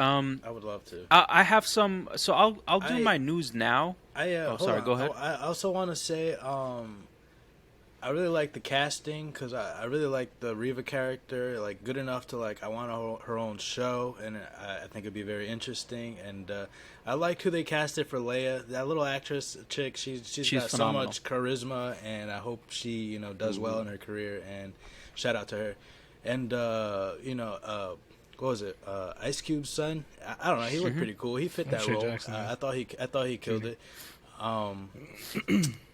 I would love to. I have some, so I'll do my news now. Oh, Hold sorry. on. Go ahead. I also want to say, I really like the casting because I really like the Reva character, like good enough to like I want her own show, and I think it'd be very interesting. And I like who they casted for Leia, that little actress chick. She's got phenomenal. so much charisma, and I hope she does well in her career. And shout out to her. And what was it? Ice Cube's son. I don't know. He looked pretty cool. He fit that role. I thought he killed it.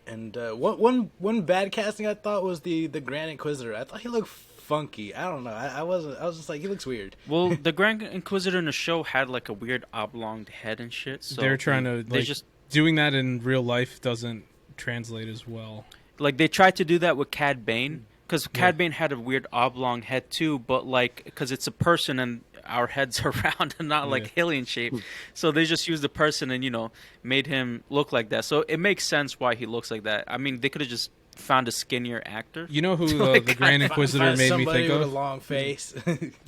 And one bad casting I thought was the Grand Inquisitor. I thought he looked funky. I don't know. I was just like, he looks weird. Well, the Grand Inquisitor in the show had like a weird oblong head and shit. So they're trying to they like just doing that in real life doesn't translate as well. like they tried to do that with Cad Bane because Cad Bane had a weird oblong head too, but like because it's a person and our heads are round and not like alien shape, so they just used the person and made him look like that. So it makes sense why he looks like that. I mean, they could have just found a skinnier actor. You know who the Grand Inquisitor made me think with of? a long face.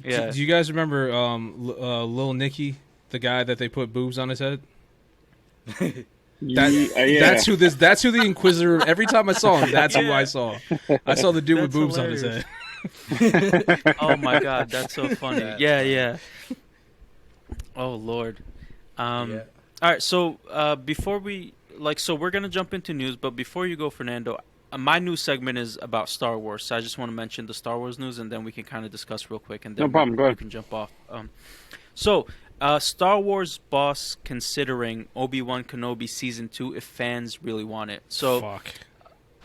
Yeah. Do you guys remember Lil Nicky, the guy that they put boobs on his head? That's who the Inquisitor. Every time I saw him, that's who I saw. I saw the dude with boobs on his head. Oh my god, that's so funny. Yeah. Oh Lord. All right, so before we so we're gonna jump into news, but before you go, Fernando, my news segment is about Star Wars. So I just want to mention the Star Wars news, and then we can kind of discuss real quick, and then no problem. Go ahead. You can jump off. Star Wars boss considering Obi-Wan Kenobi season 2 if fans really want it. So. Fuck.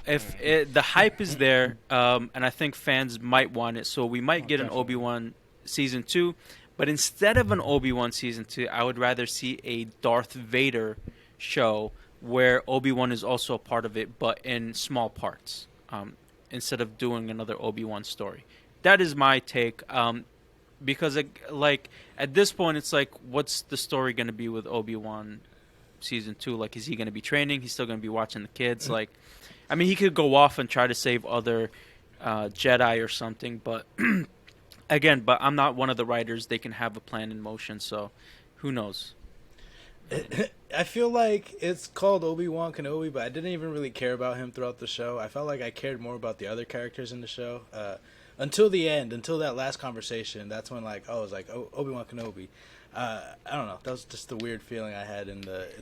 If the hype is there, and I think fans might want it, so we might get an Obi-Wan season 2. But instead of an Obi-Wan season 2, I would rather see a Darth Vader show where Obi-Wan is also a part of it, but in small parts, instead of doing another Obi-Wan story. That is my take, because at this point, it's like, what's the story going to be with Obi-Wan season 2? Like, is he going to be training? He's still going to be watching the kids? Like, I mean, he could go off and try to save other Jedi or something, but again, I'm not one of the writers. They can have a plan in motion, so who knows? I feel like it's called Obi-Wan Kenobi, but I didn't even really care about him throughout the show. I felt like I cared more about the other characters in the show until the end, until that last conversation. That's when I was like, Obi-Wan Kenobi. I don't know. That was just the weird feeling I had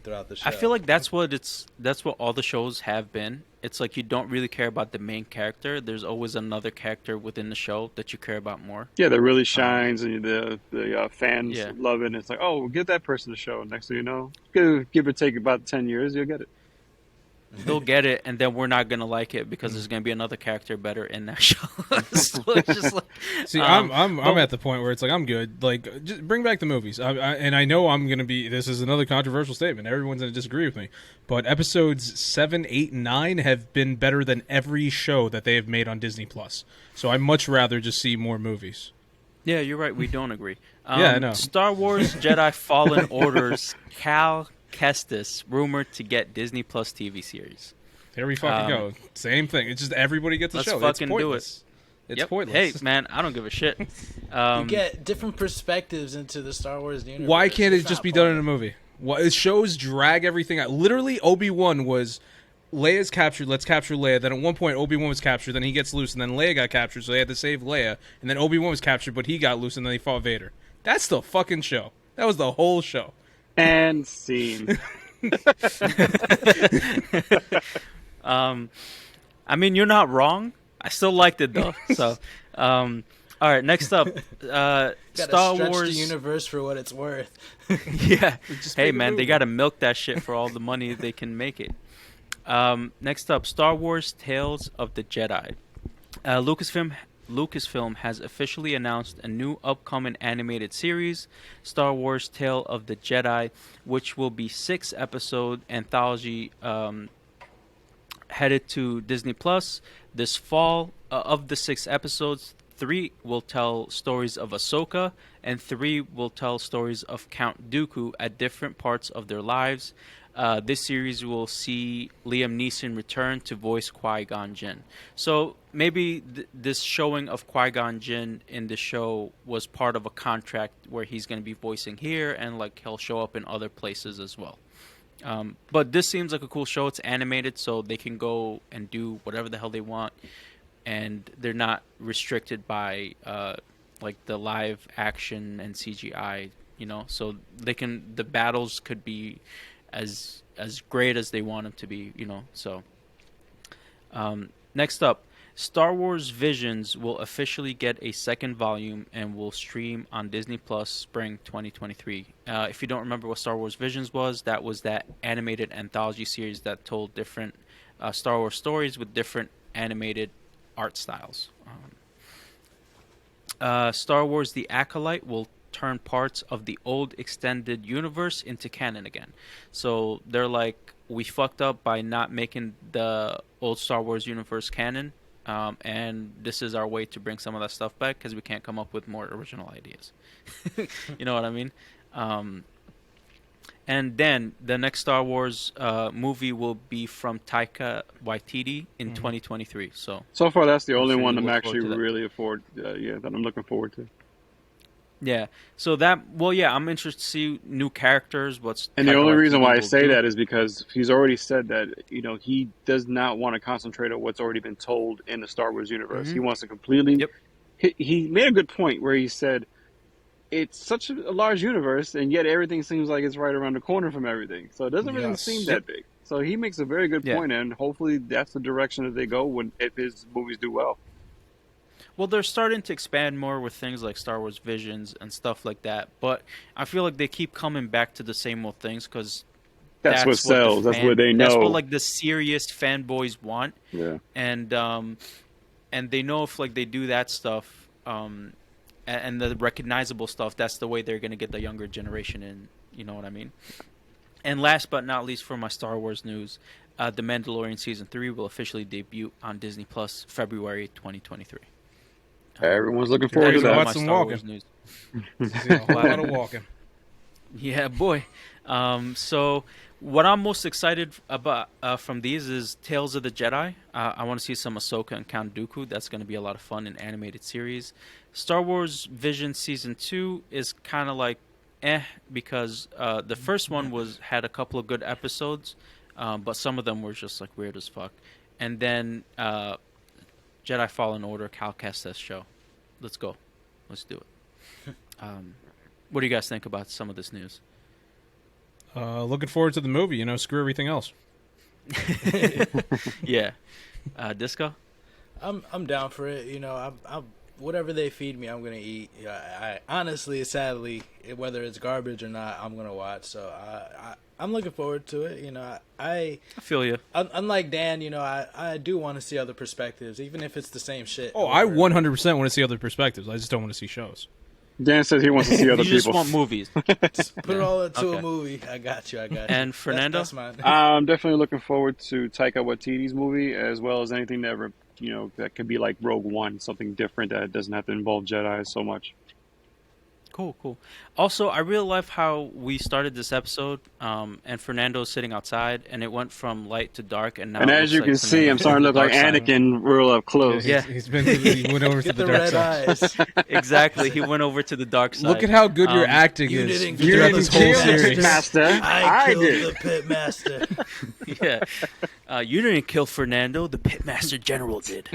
throughout the show. I feel like that's what all the shows have been. It's like you don't really care about the main character. There's always another character within the show that you care about more. Yeah, that really shines, and the fans love it. And it's like, oh, we'll give that person a show. Next thing you know, give or take about 10 years, you'll get it. They'll get it, and then we're not gonna like it because there's gonna be another character better in that show. So it's just like, see, I'm at the point where it's like I'm good. Like, just bring back the movies. And I know I'm gonna be. This is another controversial statement. Everyone's gonna disagree with me, but episodes 7, 8, and 9 have been better than every show that they have made on Disney Plus. So I'd much rather just see more movies. Yeah, you're right. We don't agree. Yeah, I know. Star Wars Jedi Fallen Order's Cal Kestis rumored to get Disney Plus TV series. There we fucking go. Same thing. It's just everybody gets a show. Let's fucking it's do it. It's pointless. Hey, man, I don't give a shit. You get different perspectives into the Star Wars universe. Why can't it just be done in a movie? Shows drag everything out. Literally, Obi-Wan was... Leia's captured, let's capture Leia. Then at one point, Obi-Wan was captured, then he gets loose, and then Leia got captured, so they had to save Leia. And then Obi-Wan was captured, but he got loose, and then he fought Vader. That's the fucking show. That was the whole show. And scene. I mean, you're not wrong. I still liked it, though. So, all right, next up, Star Wars. The universe for what it's worth. Yeah. Hey, man, they got to milk that shit for all the money they can make it. Next up, Star Wars Tales of the Jedi. Lucasfilm has officially announced a new upcoming animated series, Star Wars Tale of the Jedi, which will be 6-episode anthology headed to Disney Plus this fall. Of the 6 episodes, 3 will tell stories of Ahsoka, and 3 will tell stories of Count Dooku at different parts of their lives. This series will see Liam Neeson return to voice Qui-Gon Jinn. So maybe this showing of Qui-Gon Jinn in the show was part of a contract where he's going to be voicing here, and like he'll show up in other places as well. But this seems like a cool show. It's animated, so they can go and do whatever the hell they want, and they're not restricted by like the live action and CGI. So the battles could be as great as they want them to be. So next up, Star Wars Visions will officially get a second volume and will stream on Disney Plus spring 2023. If you don't remember what Star Wars Visions was, that was that animated anthology series that told different Star Wars stories with different animated art styles. Star Wars The Acolyte will turn parts of the old extended universe into canon again. So they're like, we fucked up by not making the old Star Wars universe canon, and this is our way to bring some of that stuff back because we can't come up with more original ideas. You know what I mean? And then the next Star Wars movie will be from Taika Waititi in 2023. So far, that's the only one I'm actually really that I'm looking forward to. Yeah. So I'm interested to see new characters. And the only reason why I say that is because he's already said that he does not want to concentrate on what's already been told in the Star Wars universe. He wants to completely. Yep. He made a good point where he said it's such a large universe, and yet everything seems like it's right around the corner from everything. So it doesn't really seem that big. So he makes a very good point, and hopefully that's the direction that they go if his movies do well. Well, they're starting to expand more with things like Star Wars Visions and stuff like that. But I feel like they keep coming back to the same old things because that's what sells. That's what they know. That's what like the serious fanboys want. Yeah. And they know if like they do that stuff, and the recognizable stuff, that's the way they're going to get the younger generation in. You know what I mean? And last but not least, for my Star Wars news, The Mandalorian Season 3 will officially debut on Disney Plus February 2023. Everyone's looking forward to that. Watch some walking. A lot of walking. Yeah, boy. So what I'm most excited about from these is Tales of the Jedi. I want to see some Ahsoka and Count Dooku. That's going to be a lot of fun in animated series. Star Wars Vision Season 2 is kind of like because the first one had a couple of good episodes, but some of them were just like weird as fuck. And then Jedi Fallen Order, Cal Kestis show. Let's go. Let's do it. What do you guys think about some of this news? Looking forward to the movie. Screw everything else. Yeah. Disco? I'm down for it. I'm whatever they feed me, I'm gonna eat. I honestly, sadly, whether it's garbage or not, I'm gonna watch. So I'm looking forward to it. I feel you. Unlike Dan, I do want to see other perspectives, even if it's the same shit. Oh, I 100% want to see other perspectives. I just don't want to see shows. Dan says he wants to see other people. You just want movies. Just put it all into a movie. I got you. And Fernando? That's mine. I'm definitely looking forward to Taika Waititi's movie, as well as anything that that could be like Rogue One, something different that doesn't have to involve Jedi so much. Cool. Also, I really love how we started this episode, and Fernando's sitting outside, and it went from light to dark, and now. And as you can see, I'm starting to look like Anakin real up close. Yeah, he went over to the dark side. Eyes. Exactly, he went over to the dark side. Look at how good your acting you is didn't throughout kill this the whole pit series. Master. I killed did. the pit master. Yeah, you didn't kill Fernando. The pitmaster general did.